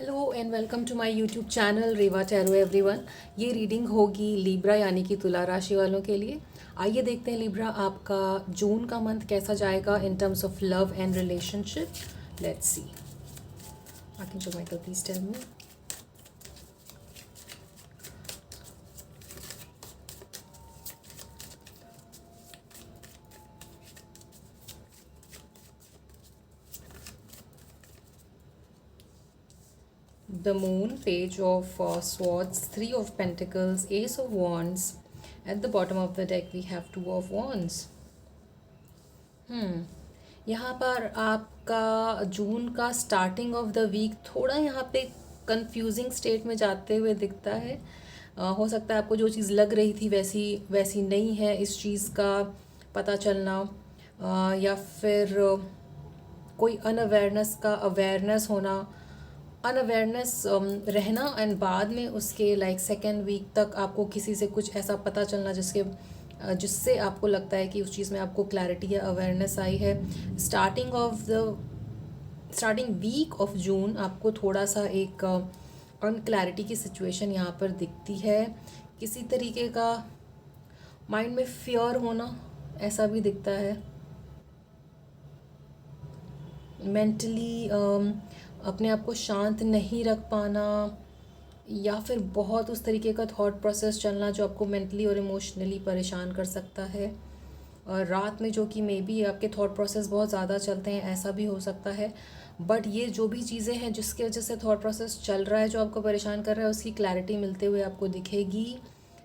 Hello and welcome to my YouTube channel Reva tarot everyone. ये reading होगी Libra यानी कि तुला राशि वालों के लिए। आइए देखते हैं लिब्रा आपका जून का मंथ कैसा जाएगा in terms of love and relationship. Let's see. Archangel Michael please tell me. The moon, page of swords, three of pentacles, ace of wands. At the bottom of the deck we have two of wands. यहाँ पर आपका जून का starting of the week थोड़ा यहाँ पे confusing state में जाते हुए दिखता है। हो सकता है आपको जो चीज़ लग रही थी वैसी वैसी नहीं है, इस चीज़ का पता चलना, या फिर कोई अनअवेयरनेस का अवेयरनेस होना, अनअवेयरनेस रहना एंड बाद में उसके लाइक सेकेंड वीक तक आपको किसी से कुछ ऐसा पता चलना जिससे आपको लगता है कि उस चीज़ में आपको क्लैरिटी या अवेयरनेस आई है। स्टार्टिंग वीक ऑफ जून आपको थोड़ा सा एक अनक्लैरिटी की सिचुएशन यहाँ पर दिखती है। किसी तरीके का माइंड में फियर होना ऐसा भी दिखता है। मेंटली अपने आप को शांत नहीं रख पाना, या फिर बहुत उस तरीके का थॉट प्रोसेस चलना जो आपको मेंटली और इमोशनली परेशान कर सकता है। और रात में जो कि मे बी आपके थॉट प्रोसेस बहुत ज़्यादा चलते हैं, ऐसा भी हो सकता है। बट ये जो भी चीज़ें हैं जिसकी वजह से थॉट प्रोसेस चल रहा है जो आपको परेशान कर रहा है, उसकी क्लैरिटी मिलते हुए आपको दिखेगी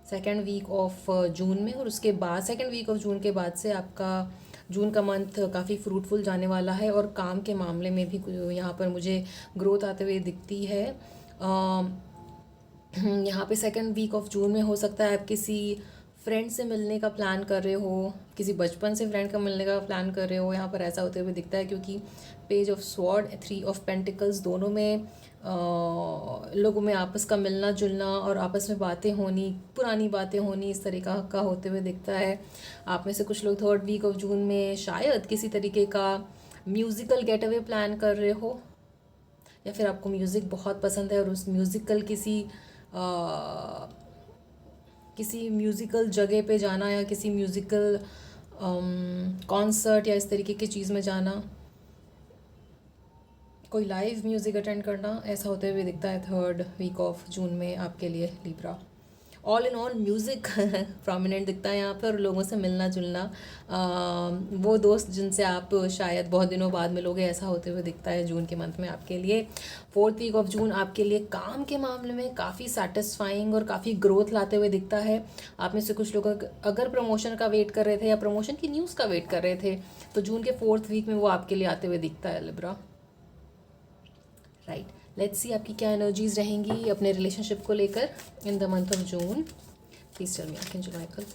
सेकेंड वीक ऑफ जून में। और उसके बाद सेकेंड वीक ऑफ जून के बाद से आपका जून का मंथ काफ़ी फ्रूटफुल जाने वाला है। और काम के मामले में भी यहाँ पर मुझे ग्रोथ आते हुए दिखती है। यहाँ पे सेकेंड वीक ऑफ जून में हो सकता है आप किसी फ्रेंड से मिलने का प्लान कर रहे हो, किसी बचपन से फ्रेंड का मिलने का प्लान कर रहे हो, यहाँ पर ऐसा होते हुए दिखता है। क्योंकि page of sword, three of pentacles, दोनों में लोगों में आपस का मिलना जुलना और आपस में बातें होनी, पुरानी बातें होनी, इस तरीका का होते हुए दिखता है। आप में से कुछ लोग थर्ड वीक ऑफ जून में शायद किसी तरीके का म्यूज़िकल गेट अवे प्लान कर रहे हो, या फिर आपको म्यूज़िक बहुत पसंद है और उस म्यूज़िकल किसी म्यूज़िकल जगह पे जाना, या किसी म्यूज़िकल कॉन्सर्ट या इस तरीके की चीज़ में जाना, कोई लाइव म्यूज़िक अटेंड करना, ऐसा होते हुए दिखता है थर्ड वीक ऑफ जून में आपके लिए Libra. All in all music prominent दिखता है यहाँ पर। लोगों से मिलना जुलना, वो दोस्त जिनसे आप शायद बहुत दिनों बाद मिलोगे, ऐसा होते हुए दिखता है जून के मंथ में आपके लिए। फोर्थ वीक ऑफ जून आपके लिए काम के मामले में काफ़ी सेटिस्फाइंग और काफ़ी ग्रोथ लाते हुए दिखता है। आप में से कुछ लोग अगर प्रमोशन का वेट कर रहे थे या प्रमोशन की न्यूज़ का वेट कर रहे थे, तो जून के फोर्थ वीक में वो आपके लिए आते हुए दिखता है लिब्रा। राइट, लेट्स सी आपकी क्या एनर्जीज रहेंगी अपने रिलेशनशिप को लेकर in the month of June. Please tell me archangel Michael.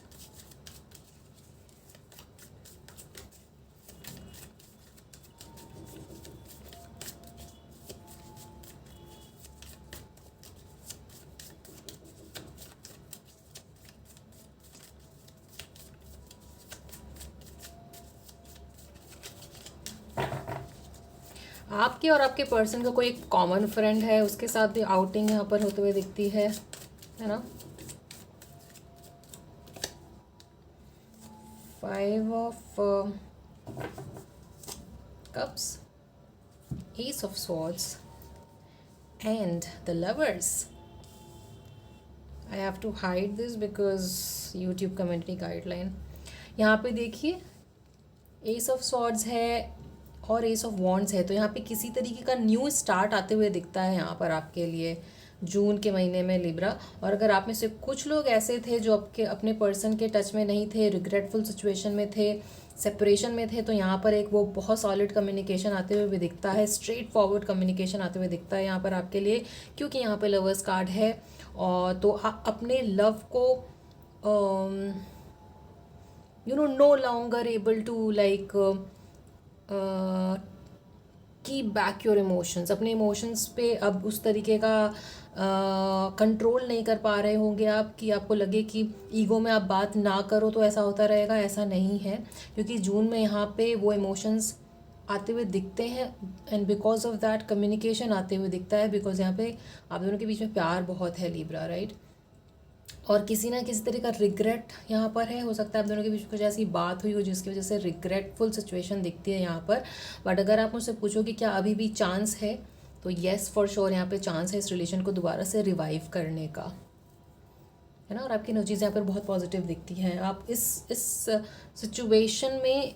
आपके और आपके पर्सन का कोई एक कॉमन फ्रेंड है, उसके साथ भी आउटिंग यहाँ पर होते हुए दिखती है ना। Five of cups, ace of swords and the lovers. I have to hide this because YouTube commentary guideline. यहाँ पे देखिए एस ऑफ स्वॉर्ड्स है और एस ऑफ वॉन्ड्स है, तो यहाँ पे किसी तरीके का न्यू स्टार्ट आते हुए दिखता है यहाँ पर आपके लिए जून के महीने में लिब्रा। और अगर आप में से कुछ लोग ऐसे थे जो आपके अपने पर्सन के टच में नहीं थे, रिग्रेटफुल सिचुएशन में थे, सेपरेशन में थे, तो यहाँ पर एक वो बहुत सॉलिड कम्युनिकेशन आते हुए भी दिखता है, स्ट्रेट फॉरवर्ड कम्युनिकेशन आते हुए दिखता है यहाँ पर आपके लिए। क्योंकि यहाँ पे लवर्स कार्ड है, और तो आप अपने लव को no longer able to like keep back your emotions. अपने इमोशंस पे अब उस तरीके का कंट्रोल नहीं कर पा रहे होंगे आप कि आपको लगे कि ईगो में आप बात ना करो तो ऐसा होता रहेगा, ऐसा नहीं है। क्योंकि जून में यहाँ पे वो इमोशंस आते हुए दिखते हैं, and because of that communication आते हुए दिखता है, बिकॉज यहाँ पे आप दोनों के बीच में प्यार बहुत है लिब्रा, राइट। और किसी ना किसी तरह का रिग्रेट यहाँ पर है, हो सकता है आप दोनों के बीच में कुछ ऐसी बात हुई हो जिसकी वजह से रिग्रेटफुल सिचुएशन दिखती है यहाँ पर। बट अगर आप मुझसे पूछो कि क्या अभी भी चांस है, तो येस फॉर श्योर यहाँ पे चांस है इस रिलेशन को दोबारा से रिवाइव करने का, है ना। और आपकी एनर्जीज यहाँ पर बहुत पॉजिटिव दिखती हैं। आप इस सिचुएशन में,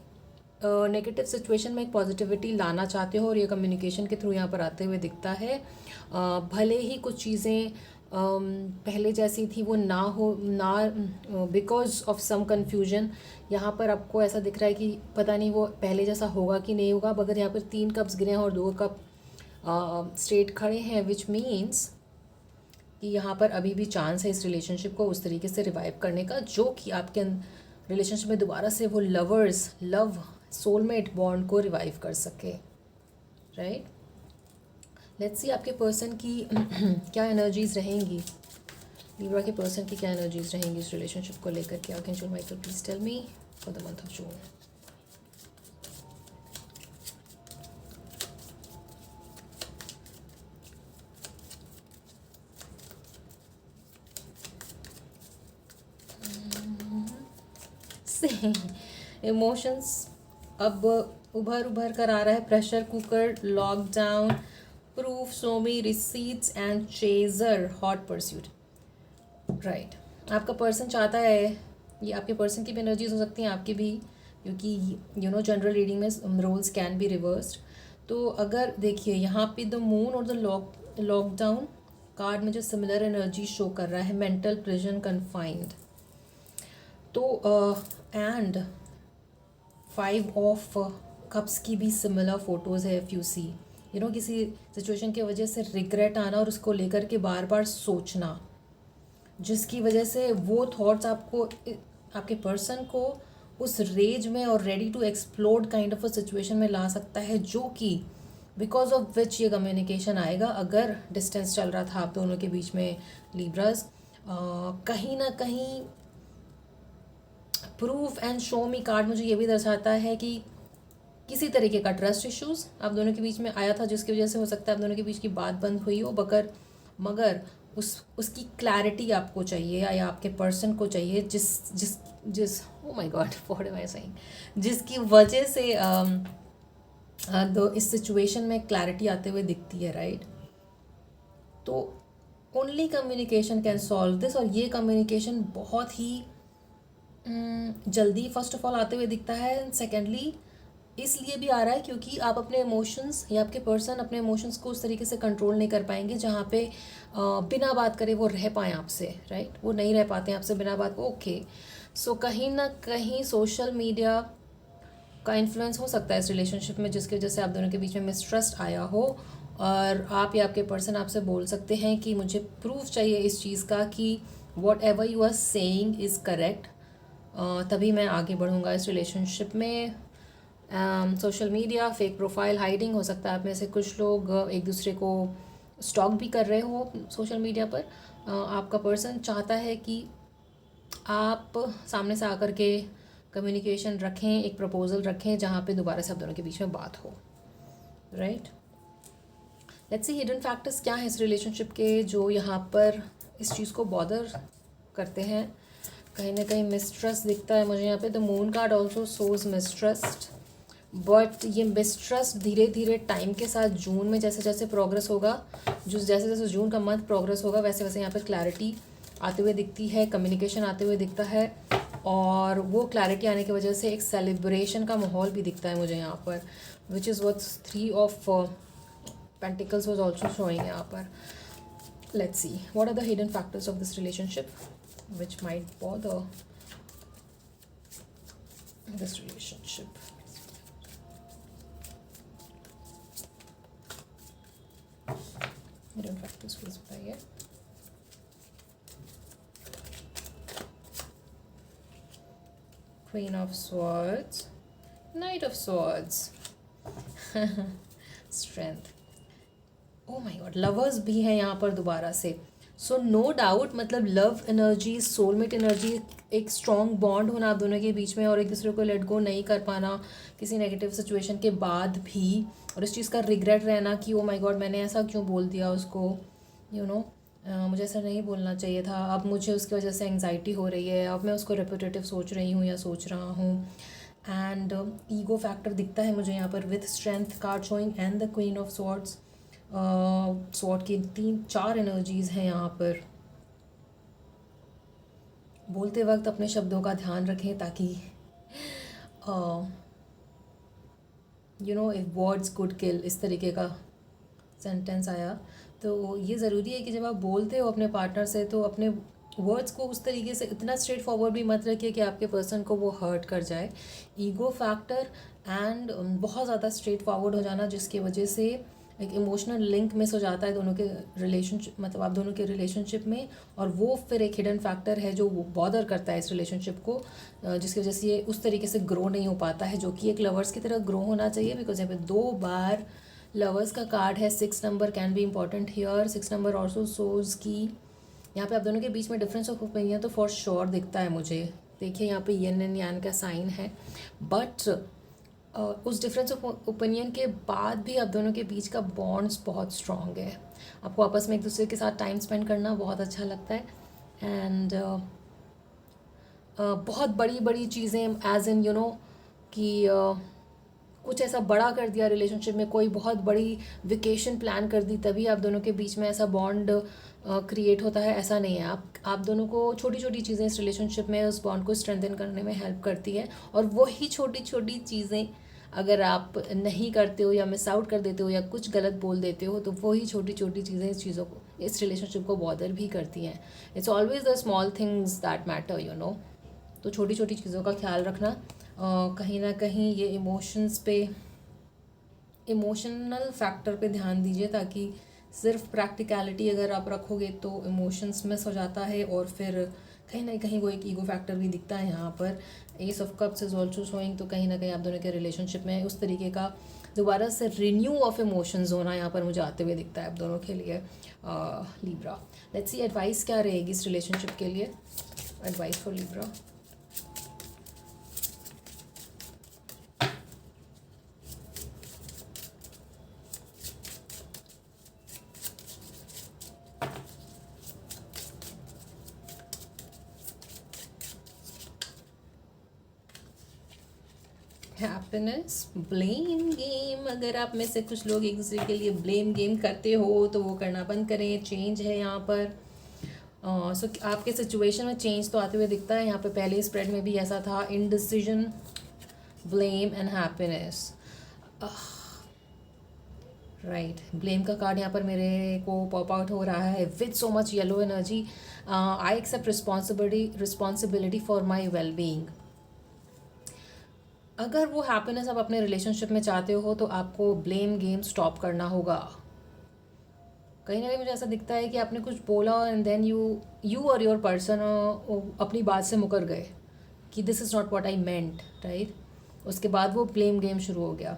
नेगेटिव सिचुएशन में एक पॉजिटिविटी लाना चाहते हो, और ये कम्युनिकेशन के थ्रू यहाँ पर आते हुए दिखता है। भले ही कुछ चीज़ें पहले जैसी थी वो ना हो, ना बिकॉज ऑफ सम कन्फ्यूजन यहाँ पर आपको ऐसा दिख रहा है कि पता नहीं वो पहले जैसा होगा कि नहीं होगा। अगर यहाँ पर 3 कप्स गिरे हैं और 2 कप स्ट्रेट खड़े हैं, विच मीन्स कि यहाँ पर अभी भी चांस है इस रिलेशनशिप को उस तरीके से रिवाइव करने का, जो कि आपके रिलेशनशिप में दोबारा से वो लव सोलमेट बॉन्ड को रिवाइव कर सके, राइट। लेट्स सी आपके पर्सन की क्या एनर्जीज रहेंगी, लिब्रा के पर्सन की क्या एनर्जीज रहेंगी इस रिलेशनशिप को लेकर के। Archangel Michael please tell me for the month of June. Emotions अब उभर कर आ रहा है, प्रेशर कुकर, लॉकडाउन, प्रूफ, सोमी, receipts and chaser, hot pursuit, right. आपका पर्सन चाहता है, ये आपके पर्सन की भी एनर्जीज हो सकती हैं, आपकी भी, क्योंकि जनरल रीडिंग में रोल्स कैन बी रिवर्स्ड। तो अगर देखिए यहाँ पे द मून और द लॉकडाउन कार्ड मुझे सिमिलर एनर्जी शो कर रहा है, मेंटल प्रिजन, कन्फाइंड। तो एंड 5 ऑफ कप्स की भी सिमिलर फोटोज़ है, इफ़ यू सी किसी सिचुएशन की वजह से रिग्रेट आना और उसको लेकर के बार बार सोचना, जिसकी वजह से वो थॉट्स आपको, आपके पर्सन को उस रेज में और ready to explode kind of a situation में ला सकता है, जो कि बिकॉज ऑफ विच ये कम्युनिकेशन आएगा। अगर डिस्टेंस चल रहा था आप दोनों के बीच में लिब्रास, कहीं ना कहीं proof and show me card मुझे ये भी दर्शाता है कि किसी तरीके का ट्रस्ट इश्यूज़ आप दोनों के बीच में आया था, जिसकी वजह से हो सकता है आप दोनों के बीच की बात बंद हुई हो, मगर उसकी क्लैरिटी आपको चाहिए, या आपके पर्सन को चाहिए, जिस oh my God what am I saying, जिसकी वजह से इस सिचुएशन में क्लैरिटी आते हुए दिखती है, राइट। तो only communication can solve this, और ये कम्युनिकेशन बहुत ही जल्दी फर्स्ट ऑफ ऑल आते हुए दिखता है। सेकेंडली इसलिए भी आ रहा है क्योंकि आप अपने इमोशंस, या आपके पर्सन अपने इमोशंस को उस तरीके से कंट्रोल नहीं कर पाएंगे जहाँ पे बिना बात करे वो रह पाएँ आपसे, राइट। वो नहीं रह पाते हैं आपसे बिना बात, ओके। सो कहीं ना कहीं सोशल मीडिया का इन्फ्लुएंस हो सकता है इस रिलेशनशिप में, जिसकी वजह से आप दोनों के बीच में मिसट्रस्ट आया हो, और आप या आपके पर्सन आपसे बोल सकते हैं कि मुझे प्रूफ चाहिए इस चीज़ का कि whatever you are saying is correct, तभी मैं आगे बढ़ूँगा इस रिलेशनशिप में। Social media, fake profile, hiding, हो सकता है आप में से कुछ लोग एक दूसरे को स्टॉक भी कर रहे हो सोशल मीडिया पर। आपका पर्सन चाहता है कि आप सामने से आकर के कम्युनिकेशन रखें, एक प्रपोजल रखें जहाँ पे दोबारा से आप दोनों के बीच में बात हो, right. Let's see hidden factors क्या हैं इस रिलेशनशिप के, जो यहाँ पर इस चीज़ को बॉदर करते हैं। कहीं ना कहीं मिसट्रस्ट दिखता है मुझे यहाँ पे। The moon card also shows mistrust, but ये मिसट्रस्ट धीरे धीरे टाइम के साथ, जून में जैसे जैसे प्रोग्रेस होगा, जैसे जैसे जून का मंथ प्रोग्रेस होगा, वैसे वैसे यहाँ पर क्लैरिटी आते हुए दिखती है, कम्युनिकेशन आते हुए दिखता है, और वो क्लैरिटी आने की वजह से एक सेलिब्रेशन का माहौल भी दिखता है मुझे यहाँ पर, which is what 3 of pentacles was also showing यहाँ पर। Let's see what are the hidden factors of this relationship which might bother this relationship. Hidden factors please बताइए। Queen of Swords, Knight of Swords, Strength, oh my god, Lovers भी है यहाँ पर दोबारा से। So no doubt मतलब love energy, soulmate energy, एक strong bond होना आप दोनों के बीच में, और एक दूसरे को लेट गो नहीं कर पाना किसी नेगेटिव सिचुएशन के बाद भी, और इस चीज़ का रिग्रेट रहना कि ओ माय गॉड मैंने ऐसा क्यों बोल दिया उसको, यू नो मुझे ऐसा नहीं बोलना चाहिए था, अब मुझे उसकी वजह से एंग्जाइटी हो रही है, अब मैं उसको रेपिटेटिव सोच रही हूँ या सोच रहा हूँ। एंड ईगो फैक्टर दिखता है मुझे यहाँ पर with strength card showing and the queen of swords. Sword की 3-4 एनर्जीज हैं यहाँ पर। बोलते वक्त अपने शब्दों का ध्यान रखें ताकि you know if words could किल, इस तरीके का सेंटेंस आया। तो ये ज़रूरी है कि जब आप बोलते हो अपने पार्टनर से तो अपने वर्ड्स को उस तरीके से इतना स्ट्रेट फॉरवर्ड भी मत रखिए कि आपके पर्सन को वो हर्ट कर जाए। ईगो फैक्टर एंड बहुत ज़्यादा स्ट्रेट फॉरवर्ड हो जाना जिसकी वजह से एक इमोशनल लिंक मिस हो जाता है दोनों के रिलेशनशिप, मतलब आप दोनों के रिलेशनशिप में, और वो फिर एक हिडन फैक्टर है जो बॉदर करता है इस रिलेशनशिप को, जिसकी वजह से ये उस तरीके से ग्रो नहीं हो पाता है जो कि एक लवर्स की तरह ग्रो होना चाहिए। बिकॉज यहाँ पे 2 बार लवर्स का कार्ड है, 6 number can be important here. 6 number also shows की यहाँ पे आप दोनों के बीच में डिफरेंस ऑफ ओपिनियन तो फॉर श्योर दिखता है मुझे। देखिए यहाँ पे यन एंड यान का साइन है, बट उस डिफरेंस ऑफ ओपिनियन के बाद भी आप दोनों के बीच का बॉन्ड्स बहुत स्ट्रॉन्ग है। आपको आपस में एक दूसरे के साथ टाइम स्पेंड करना बहुत अच्छा लगता है। एंड बहुत बड़ी बड़ी चीज़ें एज इन यू नो कि कुछ ऐसा बड़ा कर दिया रिलेशनशिप में, कोई बहुत बड़ी वेकेशन प्लान कर दी, तभी आप दोनों के बीच में ऐसा बॉन्ड क्रिएट होता है, ऐसा नहीं है। आप दोनों को छोटी छोटी चीज़ें इस रिलेशनशिप में उस बॉन्ड को स्ट्रेंथन करने में हेल्प करती है, और वही छोटी छोटी चीज़ें अगर आप नहीं करते हो या मिस आउट कर देते हो या कुछ गलत बोल देते हो तो वही छोटी छोटी चीज़ें इस चीज़ों को, इस रिलेशनशिप को बॉदर भी करती हैं। It's always the small things that matter, you know. तो छोटी छोटी चीज़ों का ख्याल रखना, कहीं ना कहीं ये इमोशंस पे, इमोशनल फैक्टर पे ध्यान दीजिए, ताकि सिर्फ प्रैक्टिकलिटी अगर आप रखोगे तो इमोशंस मिस हो जाता है, और फिर कहीं ना कहीं वो एक ईगो फैक्टर भी दिखता है यहाँ पर। S of cups is also showing, तो कहीं ना कहीं आप दोनों के रिलेशनशिप में उस तरीके का दोबारा से रिन्यू ऑफ इमोशंस होना यहाँ पर मुझे आते हुए दिखता है आप दोनों के लिए। लिब्रा, लेट्स सी एडवाइस क्या रहेगी इस रिलेशनशिप के लिए। Advice for Libra. Happiness, blame game, अगर आप में से कुछ लोग एक दूसरे के लिए ब्लेम गेम करते हो तो वो करना बंद करें। चेंज है यहाँ पर। सो आपके सिचुएशन में चेंज तो आते हुए दिखता है। यहाँ पे पहले स्प्रेड में भी ऐसा था, indecision, blame and happiness. Right, blame का कार्ड यहाँ पर मेरे को पॉप आउट हो रहा है with so much yellow energy. I accept responsibility for my well being. अगर वो हैप्पीनेस आप अपने रिलेशनशिप में चाहते हो तो आपको ब्लेम गेम स्टॉप करना होगा। कहीं ना कहीं मुझे ऐसा दिखता है कि आपने कुछ बोला एंड देन यू और योर पर्सन अपनी बात से मुकर गए कि this is not what I meant, right. उसके बाद वो ब्लेम गेम शुरू हो गया,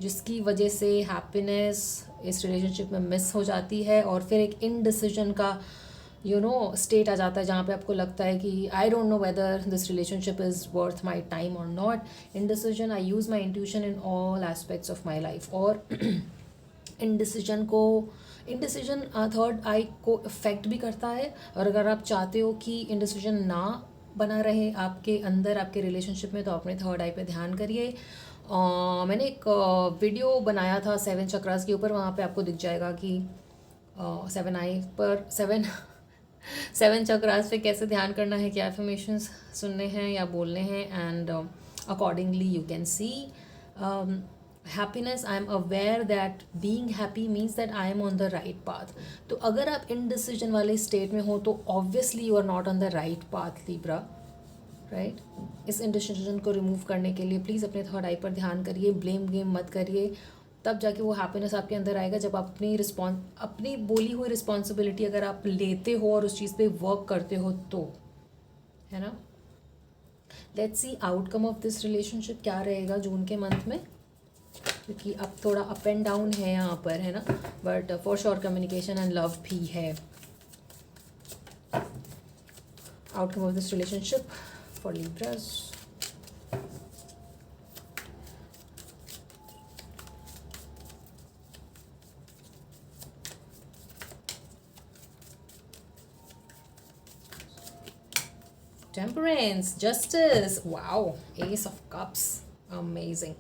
जिसकी वजह से हैप्पीनेस इस रिलेशनशिप में मिस हो जाती है, और फिर एक इनडिसीजन का स्टेट आ जाता है जहाँ पे आपको लगता है कि I don't know whether this relationship is worth my time और not. Indecision, I use my intuition in all aspects of my life. और इनडिसीजन थर्ड आई को इफ़ेक्ट भी करता है, और अगर आप चाहते हो कि इनडिसीजन ना बना रहे आपके अंदर, आपके रिलेशनशिप में, तो अपने थर्ड आई पे ध्यान करिए। मैंने एक वीडियो बनाया था 7 चक्रास के ऊपर, वहाँ पे आपको दिख जाएगा कि 7 आई पर 7 चक्रास पे कैसे ध्यान करना है, क्या एफर्मेशंस सुनने हैं या बोलने हैं, and accordingly you can see happiness. I am aware that being happy means that I am on the right path. तो अगर आप इनडिसीजन वाले स्टेट में हो तो obviously you are not on the right path, Libra, right. इस indecision को remove करने के लिए प्लीज़ अपने थर्ड आई पर ध्यान करिए, ब्लेम गेम मत करिए, तब जाके वो हैप्पीनेस आपके अंदर आएगा जब आप अपनी बोली हुई रिस्पॉन्सिबिलिटी अगर आप लेते हो और उस चीज़ पे वर्क करते हो तो, है ना। Let's see outcome of this relationship क्या रहेगा जून के मंथ में, क्योंकि अब थोड़ा अप एंड डाउन है यहाँ पर, है ना, but for sure communication and love भी है। Outcome of this relationship for Libras. Temperance, Justice, wow, Ace of Cups, amazing.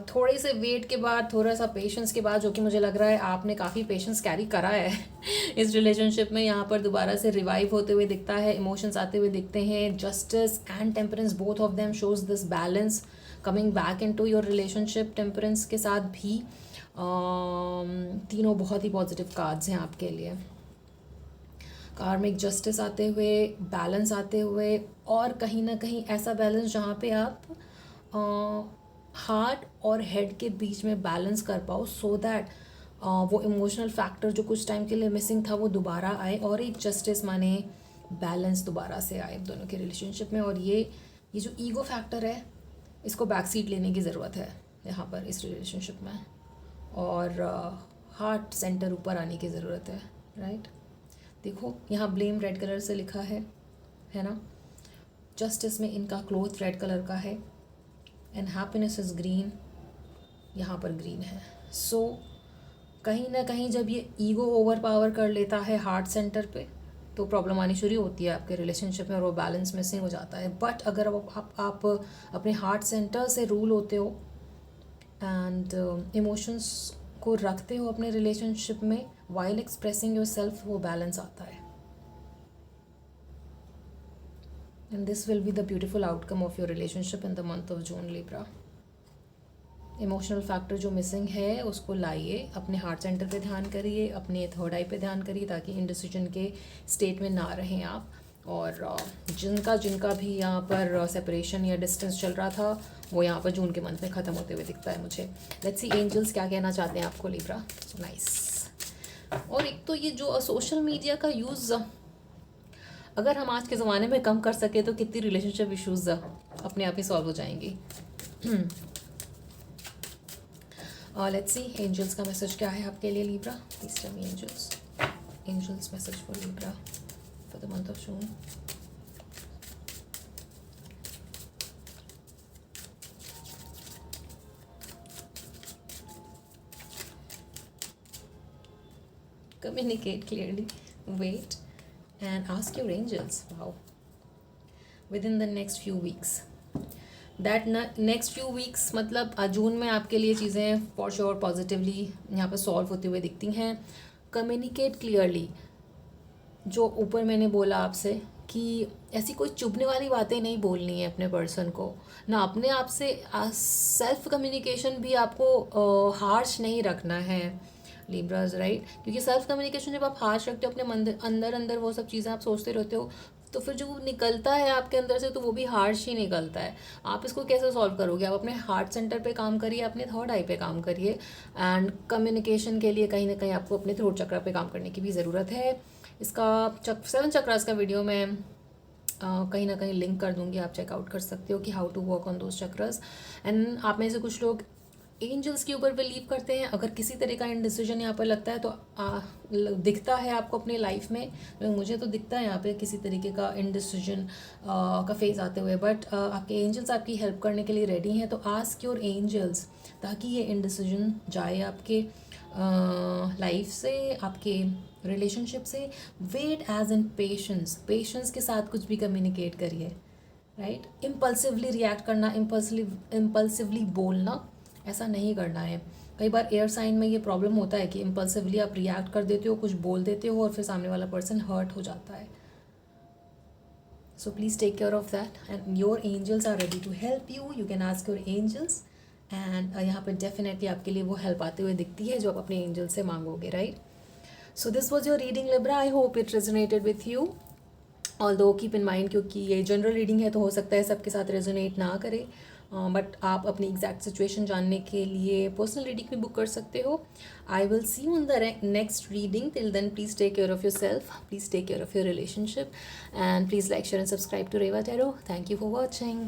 थोड़े से वेट के बाद, थोड़ा सा पेशेंस के बाद, जो कि मुझे लग रहा है आपने काफ़ी पेशेंस कैरी करा है इस रिलेशनशिप में, यहाँ पर दोबारा से रिवाइव होते हुए दिखता है, इमोशंस आते हुए दिखते हैं. Justice and temperance, both of them shows this balance coming back into your relationship. Temperance के साथ भी तीनों बहुत ही पॉजिटिव कार्ड्स हैं आपके लिए. कार्मिक जस्टिस आते हुए, बैलेंस आते हुए, और कहीं ना कहीं ऐसा बैलेंस जहाँ पे आप हार्ट और हेड के बीच में बैलेंस कर पाओ, सो दैट वो इमोशनल फैक्टर जो कुछ टाइम के लिए मिसिंग था वो दोबारा आए, और एक जस्टिस माने बैलेंस दोबारा से आए दोनों के रिलेशनशिप में. और ये जो ईगो फैक्टर है, इसको बैक सीट लेने की ज़रूरत है यहाँ पर इस रिलेशनशिप में, और हार्ट सेंटर ऊपर आने की ज़रूरत है. राइट, देखो यहाँ ब्लेम रेड कलर से लिखा है ना. जस्टिस में इनका क्लोथ रेड कलर का है, एंड हैप्पीनेस इज़ ग्रीन, यहाँ पर ग्रीन है. सो कहीं ना कहीं जब ये ईगो ओवर पावर कर लेता है हार्ट सेंटर पे, तो प्रॉब्लम आनी शुरू होती है आपके रिलेशनशिप में, और वो बैलेंस मिसिंग हो जाता है. बट अगर आप अपने हार्ट सेंटर से रूल होते हो एंड इमोशंस को रखते हो अपने रिलेशनशिप में वाइल एक्सप्रेसिंग योर सेल्फ, वो बैलेंस आता है. And this will be the beautiful outcome of your relationship in the month of June, Libra. Emotional factor जो मिसिंग है उसको लाइए, अपने हार्ट सेंटर पे ध्यान करिए, अपने थर्ड आई पे ध्यान करिए, ताकि इनडिसीजन के स्टेट में ना रहें आप. और जिनका भी यहाँ पर सेपरेशन या डिस्टेंस चल रहा था, वो यहाँ पर जून के मंथ में ख़त्म होते हुए दिखता है मुझे. लेट्स सी एंजल्स क्या कहना चाहते हैं आपको, लिब्रा. नाइस. और एक तो ये जो सोशल मीडिया का यूज़ अगर हम आज के ज़माने में कम कर सके, तो कितनी रिलेशनशिप इश्यूज़ अपने आप ही सॉल्व हो जाएंगी. लेट्स सी एंजल्स का मैसेज क्या है आपके लिए, Libra. Please tell me angels message for Libra for the month of June. Communicate clearly, wait, and ask your angels. Wow. Within the next few weeks. That next few weeks मतलब जून में आपके लिए चीज़ें for sure positively यहाँ पर solve होती हुए दिखती हैं. कम्युनिकेट क्लियरली, जो ऊपर मैंने बोला आपसे कि ऐसी कोई चुभने वाली बातें नहीं बोलनी है अपने पर्सन को, ना अपने आप से. सेल्फ कम्युनिकेशन भी आपको हार्श नहीं रखना है, लिब्राज. राइट, क्योंकि सेल्फ कम्युनिकेशन जब आप हार्श रखते हो अपने अंदर वो सब चीज़ें आप सोचते रहते हो, तो फिर जो निकलता है आपके अंदर से, तो वो भी हार्श ही निकलता है. आप इसको कैसे सॉल्व करोगे? आप अपने हार्ट सेंटर पे काम करिए, अपने थर्ड आई पे काम करिए, एंड कम्युनिकेशन के लिए कहीं ना कहीं आपको अपने थ्रोट चक्र पे काम करने की भी ज़रूरत है. इसका 7 चक्रास का वीडियो मैं कहीं ना कहीं लिंक कर दूंगी, आप चेकआउट कर सकते हो कि how to work on those chakras. And आप में से कुछ लोग एंजल्स के ऊपर बिलीव करते हैं. अगर किसी तरह का इनडिसीजन यहाँ पर लगता है, तो दिखता है आपको अपने लाइफ में, मुझे तो दिखता है यहाँ पे किसी तरीके का इनडिसीजन का फेज आते हुए. बट आपके एंजल्स आपकी हेल्प करने के लिए रेडी हैं, तो आस्क योर एंजल्स, ताकि ये इनडिसीजन जाए आपके लाइफ से, आपके रिलेशनशिप से. वेट एज इन पेशेंस के साथ कुछ भी कम्युनिकेट करिए. राइट, इम्पल्सिवली रिएक्ट करना, इम्पल्सिवली बोलना, ऐसा नहीं करना है. कई बार एयर साइन में ये प्रॉब्लम होता है कि इम्पल्सिवली आप रिएक्ट कर देते हो, कुछ बोल देते हो, और फिर सामने वाला पर्सन हर्ट हो जाता है. So please take care of that, and your angels are ready to help you. You can ask your angels, and यहाँ पर डेफिनेटली आपके लिए वो हेल्प आते हुए दिखती है जो आप अपने एंजल से मांगोगे. Right, so this was your reading, Libra. I hope it resonated with you. Although keep in mind, क्योंकि ये जनरल रीडिंग है, तो हो सकता है सबके साथ रेजोनेट ना करे, बट आप अपनी एग्जैक्ट सिचुएशन जानने के लिए पर्सनल रीडिंग भी बुक कर सकते हो. I will see you in the next reading. Till then please take care of yourself, please take care of your relationship, and please like, share and subscribe to Reva tarot. Thank you for watching.